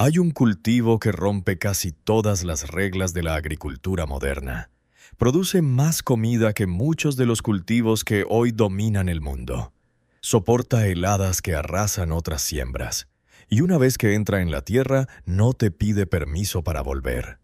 Hay un cultivo que rompe casi todas las reglas de la agricultura moderna. Produce más comida que muchos de los cultivos que hoy dominan el mundo. Soporta heladas que arrasan otras siembras. Y una vez que entra en la tierra, no te pide permiso para volver.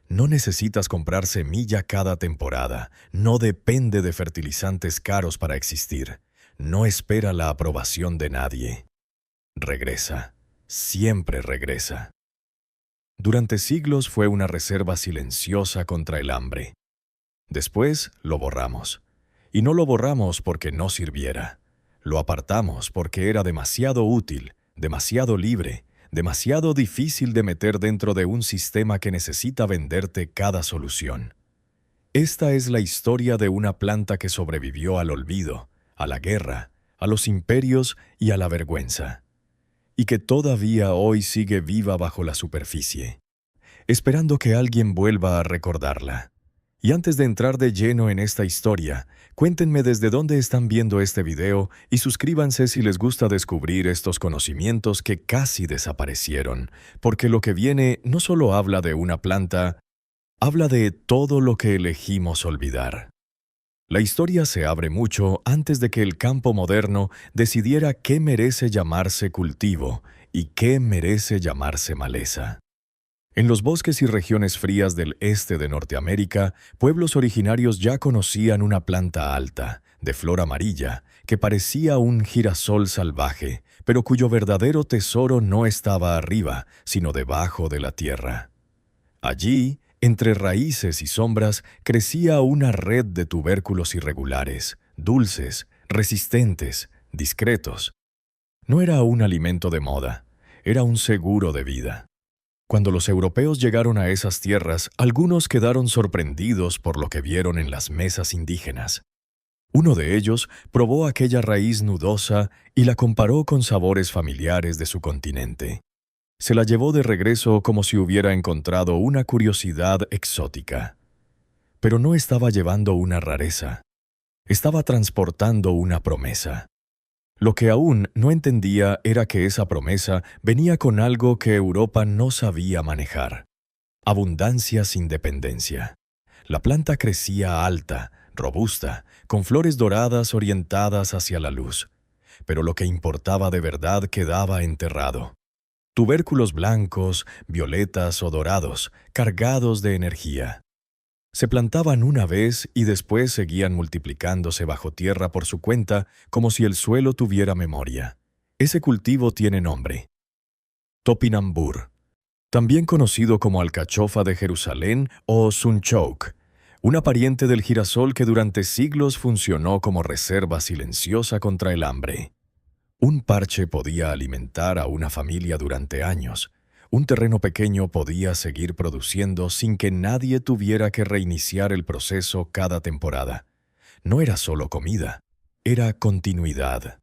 No necesitas comprar semilla cada temporada. No depende de fertilizantes caros para existir. No espera la aprobación de nadie. Regresa. Siempre regresa. Durante siglos fue una reserva silenciosa contra el hambre. Después lo borramos. Y no lo borramos porque no sirviera. Lo apartamos porque era demasiado útil, demasiado libre, demasiado difícil de meter dentro de un sistema que necesita venderte cada solución. Esta es la historia de una planta que sobrevivió al olvido, a la guerra, a los imperios y a la vergüenza. Y que todavía hoy sigue viva bajo la superficie, esperando que alguien vuelva a recordarla. Y antes de entrar de lleno en esta historia, cuéntenme desde dónde están viendo este video y suscríbanse si les gusta descubrir estos conocimientos que casi desaparecieron, porque lo que viene no solo habla de una planta, habla de todo lo que elegimos olvidar. La historia se abre mucho antes de que el campo moderno decidiera qué merece llamarse cultivo y qué merece llamarse maleza. En los bosques y regiones frías del este de Norteamérica, pueblos originarios ya conocían una planta alta, de flor amarilla, que parecía un girasol salvaje, pero cuyo verdadero tesoro no estaba arriba, sino debajo de la tierra. Allí, entre raíces y sombras, crecía una red de tubérculos irregulares, dulces, resistentes, discretos. No era un alimento de moda, era un seguro de vida. Cuando los europeos llegaron a esas tierras, algunos quedaron sorprendidos por lo que vieron en las mesas indígenas. Uno de ellos probó aquella raíz nudosa y la comparó con sabores familiares de su continente. Se la llevó de regreso como si hubiera encontrado una curiosidad exótica. Pero no estaba llevando una rareza. Estaba transportando una promesa. Lo que aún no entendía era que esa promesa venía con algo que Europa no sabía manejar: abundancia sin dependencia. La planta crecía alta, robusta, con flores doradas orientadas hacia la luz. Pero lo que importaba de verdad quedaba enterrado. Tubérculos blancos, violetas o dorados, cargados de energía. Se plantaban una vez y después seguían multiplicándose bajo tierra por su cuenta, como si el suelo tuviera memoria. Ese cultivo tiene nombre: Topinambur, también conocido como alcachofa de Jerusalén o sunchoke, una pariente del girasol que durante siglos funcionó como reserva silenciosa contra el hambre. Un parche podía alimentar a una familia durante años. Un terreno pequeño podía seguir produciendo sin que nadie tuviera que reiniciar el proceso cada temporada. No era solo comida, era continuidad.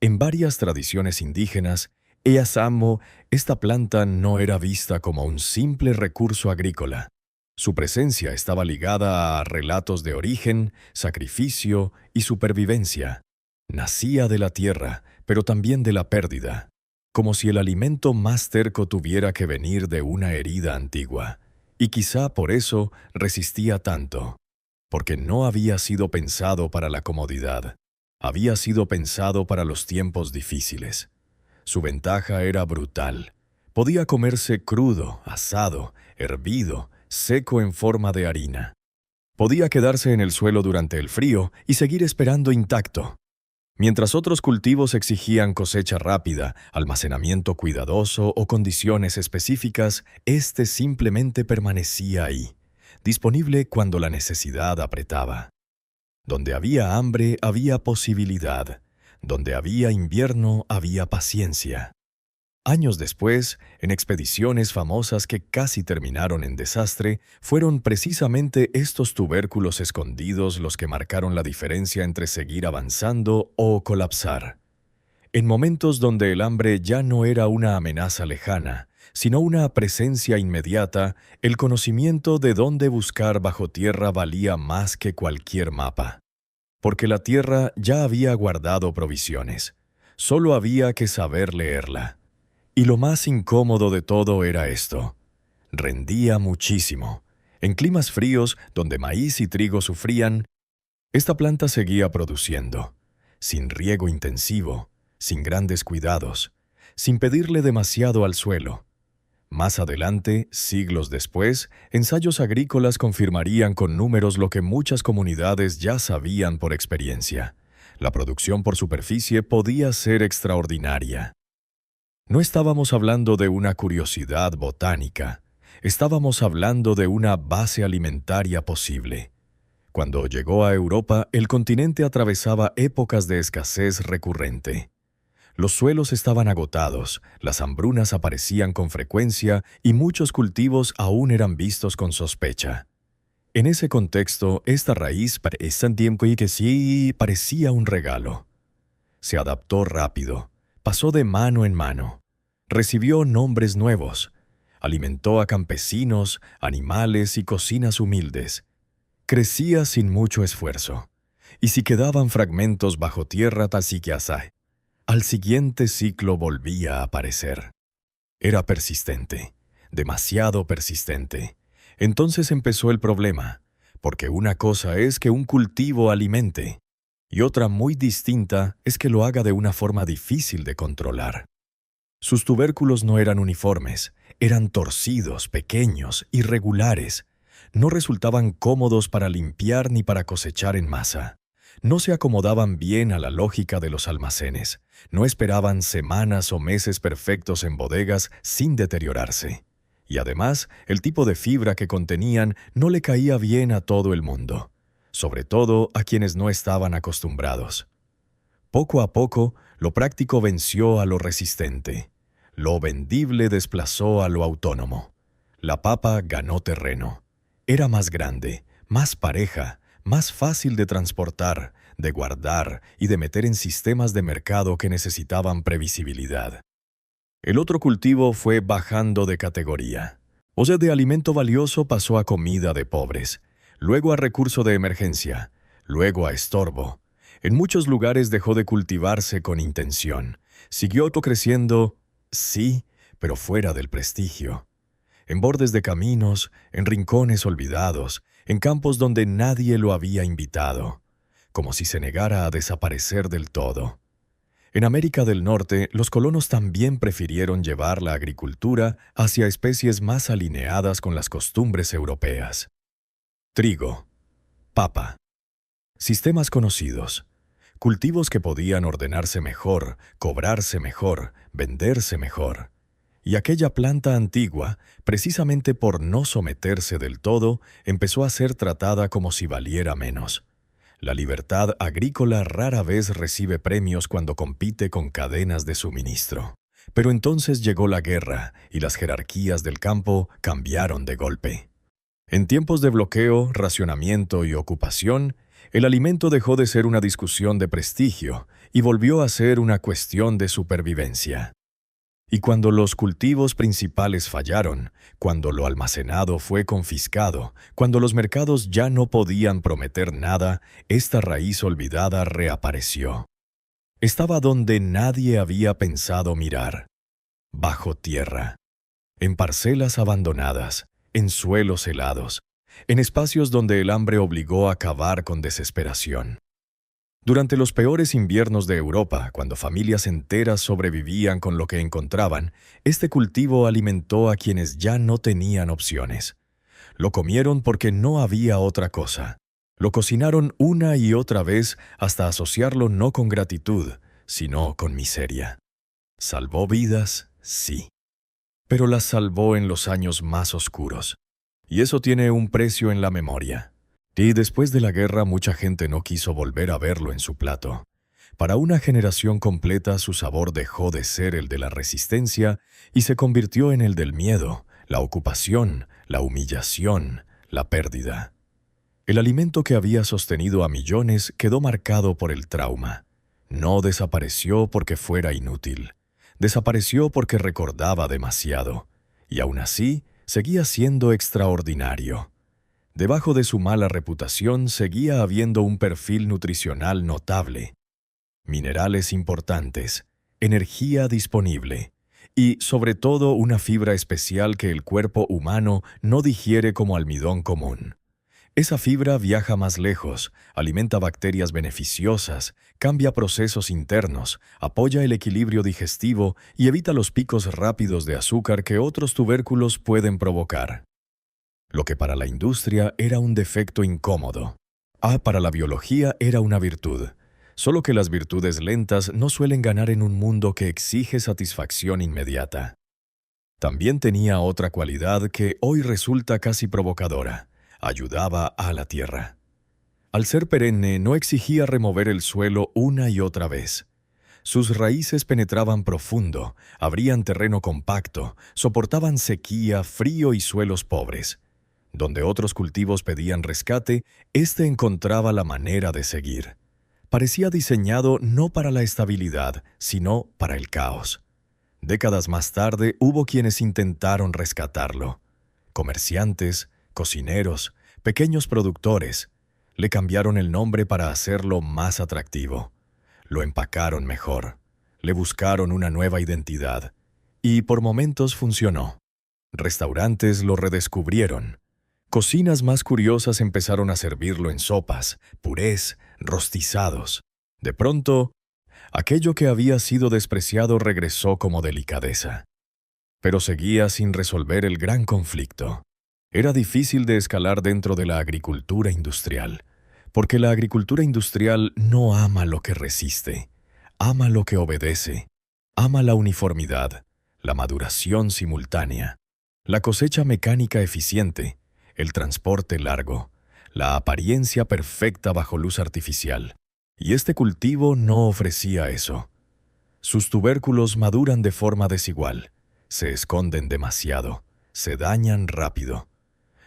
En varias tradiciones indígenas, Easamo, esta planta no era vista como un simple recurso agrícola. Su presencia estaba ligada a relatos de origen, sacrificio y supervivencia. Nacía de la tierra, pero también de la pérdida, como si el alimento más terco tuviera que venir de una herida antigua. Y quizá por eso resistía tanto, porque no había sido pensado para la comodidad, había sido pensado para los tiempos difíciles. Su ventaja era brutal. Podía comerse crudo, asado, hervido, seco en forma de harina. Podía quedarse en el suelo durante el frío y seguir esperando intacto. Mientras otros cultivos exigían cosecha rápida, almacenamiento cuidadoso o condiciones específicas, este simplemente permanecía ahí, disponible cuando la necesidad apretaba. Donde había hambre, había posibilidad. Donde había invierno, había paciencia. Años después, en expediciones famosas que casi terminaron en desastre, fueron precisamente estos tubérculos escondidos los que marcaron la diferencia entre seguir avanzando o colapsar. En momentos donde el hambre ya no era una amenaza lejana, sino una presencia inmediata, el conocimiento de dónde buscar bajo tierra valía más que cualquier mapa. Porque la tierra ya había guardado provisiones. Solo había que saber leerla. Y lo más incómodo de todo era esto: rendía muchísimo. En climas fríos, donde maíz y trigo sufrían, esta planta seguía produciendo, sin riego intensivo, sin grandes cuidados, sin pedirle demasiado al suelo. Más adelante, siglos después, ensayos agrícolas confirmarían con números lo que muchas comunidades ya sabían por experiencia: la producción por superficie podía ser extraordinaria. No estábamos hablando de una curiosidad botánica, estábamos hablando de una base alimentaria posible. Cuando llegó a Europa, el continente atravesaba épocas de escasez recurrente. Los suelos estaban agotados, las hambrunas aparecían con frecuencia y muchos cultivos aún eran vistos con sospecha. En ese contexto, esta raíz parecía un regalo. Se adaptó rápido, pasó de mano en mano, recibió nombres nuevos, alimentó a campesinos, animales y cocinas humildes. Crecía sin mucho esfuerzo, y si quedaban fragmentos bajo tierra al siguiente ciclo volvía a aparecer. Era persistente, demasiado persistente. Entonces empezó el problema, porque una cosa es que un cultivo alimente, y otra muy distinta es que lo haga de una forma difícil de controlar. Sus tubérculos no eran uniformes, eran torcidos, pequeños, irregulares. No resultaban cómodos para limpiar ni para cosechar en masa. No se acomodaban bien a la lógica de los almacenes. No esperaban semanas o meses perfectos en bodegas sin deteriorarse. Y además, el tipo de fibra que contenían no le caía bien a todo el mundo, sobre todo a quienes no estaban acostumbrados. Poco a poco, lo práctico venció a lo resistente. Lo vendible desplazó a lo autónomo. La papa ganó terreno. Era más grande, más pareja, más fácil de transportar, de guardar y de meter en sistemas de mercado que necesitaban previsibilidad. El otro cultivo fue bajando de categoría. O sea, de alimento valioso pasó a comida de pobres, luego a recurso de emergencia, luego a estorbo. En muchos lugares dejó de cultivarse con intención. Siguió creciendo, sí, pero fuera del prestigio. En bordes de caminos, en rincones olvidados, en campos donde nadie lo había invitado, como si se negara a desaparecer del todo. En América del Norte, los colonos también prefirieron llevar la agricultura hacia especies más alineadas con las costumbres europeas. Trigo, papa, sistemas conocidos, cultivos que podían ordenarse mejor, cobrarse mejor, venderse mejor. Y aquella planta antigua, precisamente por no someterse del todo, empezó a ser tratada como si valiera menos. La libertad agrícola rara vez recibe premios cuando compite con cadenas de suministro. Pero entonces llegó la guerra y las jerarquías del campo cambiaron de golpe. En tiempos de bloqueo, racionamiento y ocupación, el alimento dejó de ser una discusión de prestigio y volvió a ser una cuestión de supervivencia. Y cuando los cultivos principales fallaron, cuando lo almacenado fue confiscado, cuando los mercados ya no podían prometer nada, esta raíz olvidada reapareció. Estaba donde nadie había pensado mirar, bajo tierra, en parcelas abandonadas, en suelos helados, en espacios donde el hambre obligó a cavar con desesperación. Durante los peores inviernos de Europa, cuando familias enteras sobrevivían con lo que encontraban, este cultivo alimentó a quienes ya no tenían opciones. Lo comieron porque no había otra cosa. Lo cocinaron una y otra vez hasta asociarlo no con gratitud, sino con miseria. ¿Salvó vidas? Sí. Pero las salvó en los años más oscuros. Y eso tiene un precio en la memoria. Y después de la guerra mucha gente no quiso volver a verlo en su plato. Para una generación completa su sabor dejó de ser el de la resistencia y se convirtió en el del miedo, la ocupación, la humillación, la pérdida. El alimento que había sostenido a millones quedó marcado por el trauma. No desapareció porque fuera inútil. Desapareció porque recordaba demasiado. Y aún así, seguía siendo extraordinario. Debajo de su mala reputación seguía habiendo un perfil nutricional notable. Minerales importantes, energía disponible y, sobre todo, una fibra especial que el cuerpo humano no digiere como almidón común. Esa fibra viaja más lejos, alimenta bacterias beneficiosas, cambia procesos internos, apoya el equilibrio digestivo y evita los picos rápidos de azúcar que otros tubérculos pueden provocar. Lo que para la industria era un defecto incómodo, para la biología era una virtud. Solo que las virtudes lentas no suelen ganar en un mundo que exige satisfacción inmediata. También tenía otra cualidad que hoy resulta casi provocadora: ayudaba a la tierra. Al ser perenne, no exigía remover el suelo una y otra vez. Sus raíces penetraban profundo, abrían terreno compacto, soportaban sequía, frío y suelos pobres. Donde otros cultivos pedían rescate, éste encontraba la manera de seguir. Parecía diseñado no para la estabilidad, sino para el caos. Décadas más tarde hubo quienes intentaron rescatarlo. Comerciantes, cocineros, pequeños productores. Le cambiaron el nombre para hacerlo más atractivo. Lo empacaron mejor. Le buscaron una nueva identidad. Y por momentos funcionó. Restaurantes lo redescubrieron. Cocinas más curiosas empezaron a servirlo en sopas, purés, rostizados. De pronto, aquello que había sido despreciado regresó como delicadeza. Pero seguía sin resolver el gran conflicto. Era difícil de escalar dentro de la agricultura industrial, porque la agricultura industrial no ama lo que resiste, ama lo que obedece, ama la uniformidad, la maduración simultánea, la cosecha mecánica eficiente, el transporte largo, la apariencia perfecta bajo luz artificial. Y este cultivo no ofrecía eso. Sus tubérculos maduran de forma desigual, se esconden demasiado, se dañan rápido.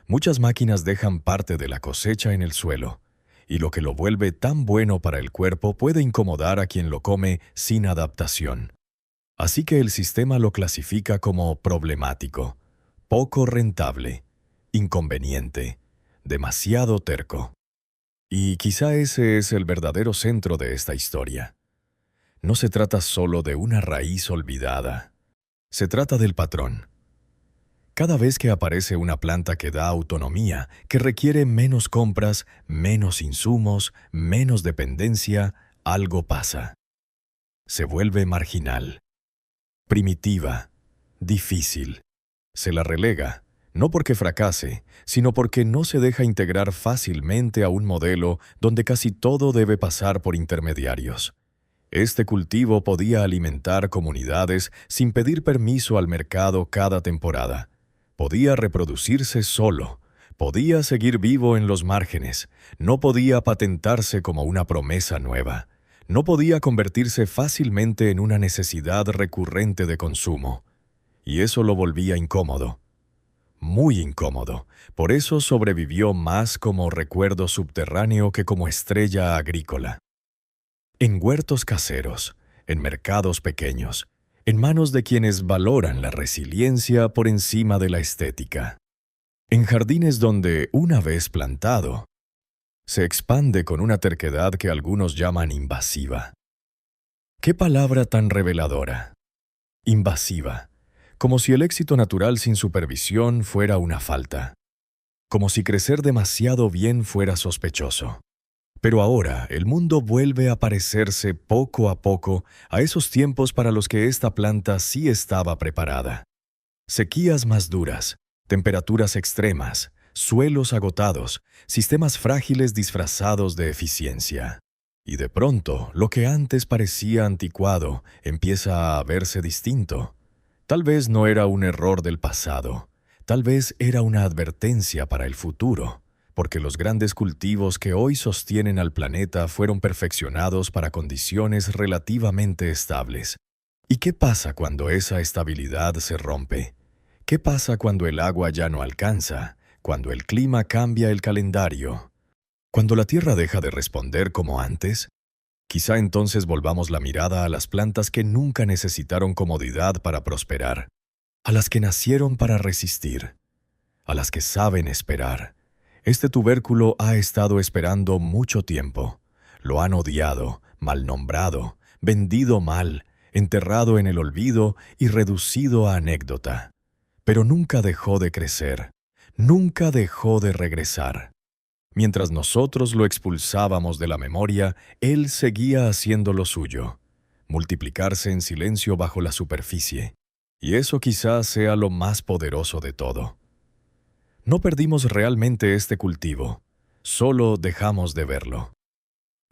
Muchas máquinas dejan parte de la cosecha en el suelo, y lo que lo vuelve tan bueno para el cuerpo puede incomodar a quien lo come sin adaptación. Así que el sistema lo clasifica como problemático, poco rentable, inconveniente, demasiado terco. Y quizá ese es el verdadero centro de esta historia. No se trata solo de una raíz olvidada. Se trata del patrón. Cada vez que aparece una planta que da autonomía, que requiere menos compras, menos insumos, menos dependencia, algo pasa. Se vuelve marginal, primitiva, difícil. Se la relega, no porque fracase, sino porque no se deja integrar fácilmente a un modelo donde casi todo debe pasar por intermediarios. Este cultivo podía alimentar comunidades sin pedir permiso al mercado cada temporada. Podía reproducirse solo, podía seguir vivo en los márgenes, no podía patentarse como una promesa nueva, no podía convertirse fácilmente en una necesidad recurrente de consumo. Y eso lo volvía incómodo. Muy incómodo. Por eso sobrevivió más como recuerdo subterráneo que como estrella agrícola. En huertos caseros, en mercados pequeños, en manos de quienes valoran la resiliencia por encima de la estética. En jardines donde, una vez plantado, se expande con una terquedad que algunos llaman invasiva. ¡Qué palabra tan reveladora! Invasiva. Como si el éxito natural sin supervisión fuera una falta. Como si crecer demasiado bien fuera sospechoso. Pero ahora el mundo vuelve a parecerse poco a poco a esos tiempos para los que esta planta sí estaba preparada. Sequías más duras, temperaturas extremas, suelos agotados, sistemas frágiles disfrazados de eficiencia. Y de pronto, lo que antes parecía anticuado empieza a verse distinto. Tal vez no era un error del pasado, tal vez era una advertencia para el futuro, porque los grandes cultivos que hoy sostienen al planeta fueron perfeccionados para condiciones relativamente estables. ¿Y qué pasa cuando esa estabilidad se rompe? ¿Qué pasa cuando el agua ya no alcanza? Cuando el clima cambia el calendario? ¿Cuando la tierra deja de responder como antes? Quizá entonces volvamos la mirada a las plantas que nunca necesitaron comodidad para prosperar, a las que nacieron para resistir, a las que saben esperar. Este tubérculo ha estado esperando mucho tiempo. Lo han odiado, mal nombrado, vendido mal, enterrado en el olvido y reducido a anécdota. Pero nunca dejó de crecer, nunca dejó de regresar. Mientras nosotros lo expulsábamos de la memoria, él seguía haciendo lo suyo, multiplicarse en silencio bajo la superficie. Y eso quizás sea lo más poderoso de todo. No perdimos realmente este cultivo, solo dejamos de verlo.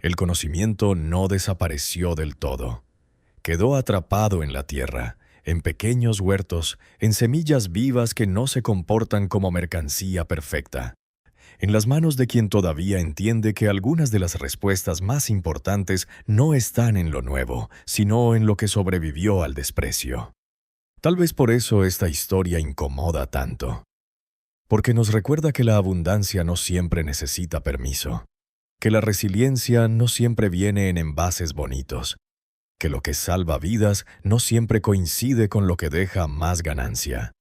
El conocimiento no desapareció del todo. Quedó atrapado en la tierra, en pequeños huertos, en semillas vivas que no se comportan como mercancía perfecta. En las manos de quien todavía entiende que algunas de las respuestas más importantes no están en lo nuevo, sino en lo que sobrevivió al desprecio. Tal vez por eso esta historia incomoda tanto. Porque nos recuerda que la abundancia no siempre necesita permiso, que la resiliencia no siempre viene en envases bonitos, que lo que salva vidas no siempre coincide con lo que deja más ganancia.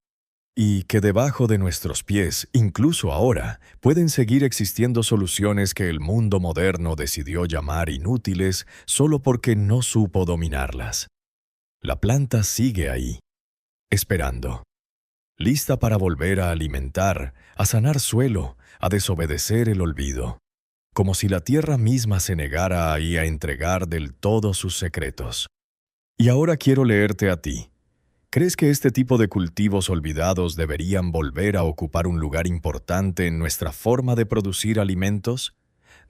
Y que debajo de nuestros pies, incluso ahora, pueden seguir existiendo soluciones que el mundo moderno decidió llamar inútiles solo porque no supo dominarlas. La planta sigue ahí, esperando, lista para volver a alimentar, a sanar suelo, a desobedecer el olvido, como si la tierra misma se negara ahí a entregar del todo sus secretos. Y ahora quiero leerte a ti. ¿Crees que este tipo de cultivos olvidados deberían volver a ocupar un lugar importante en nuestra forma de producir alimentos?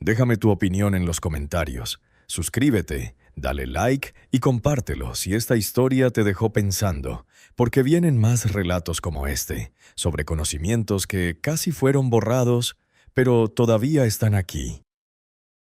Déjame tu opinión en los comentarios. Suscríbete, dale like y compártelo si esta historia te dejó pensando, porque vienen más relatos como este, sobre conocimientos que casi fueron borrados, pero todavía están aquí,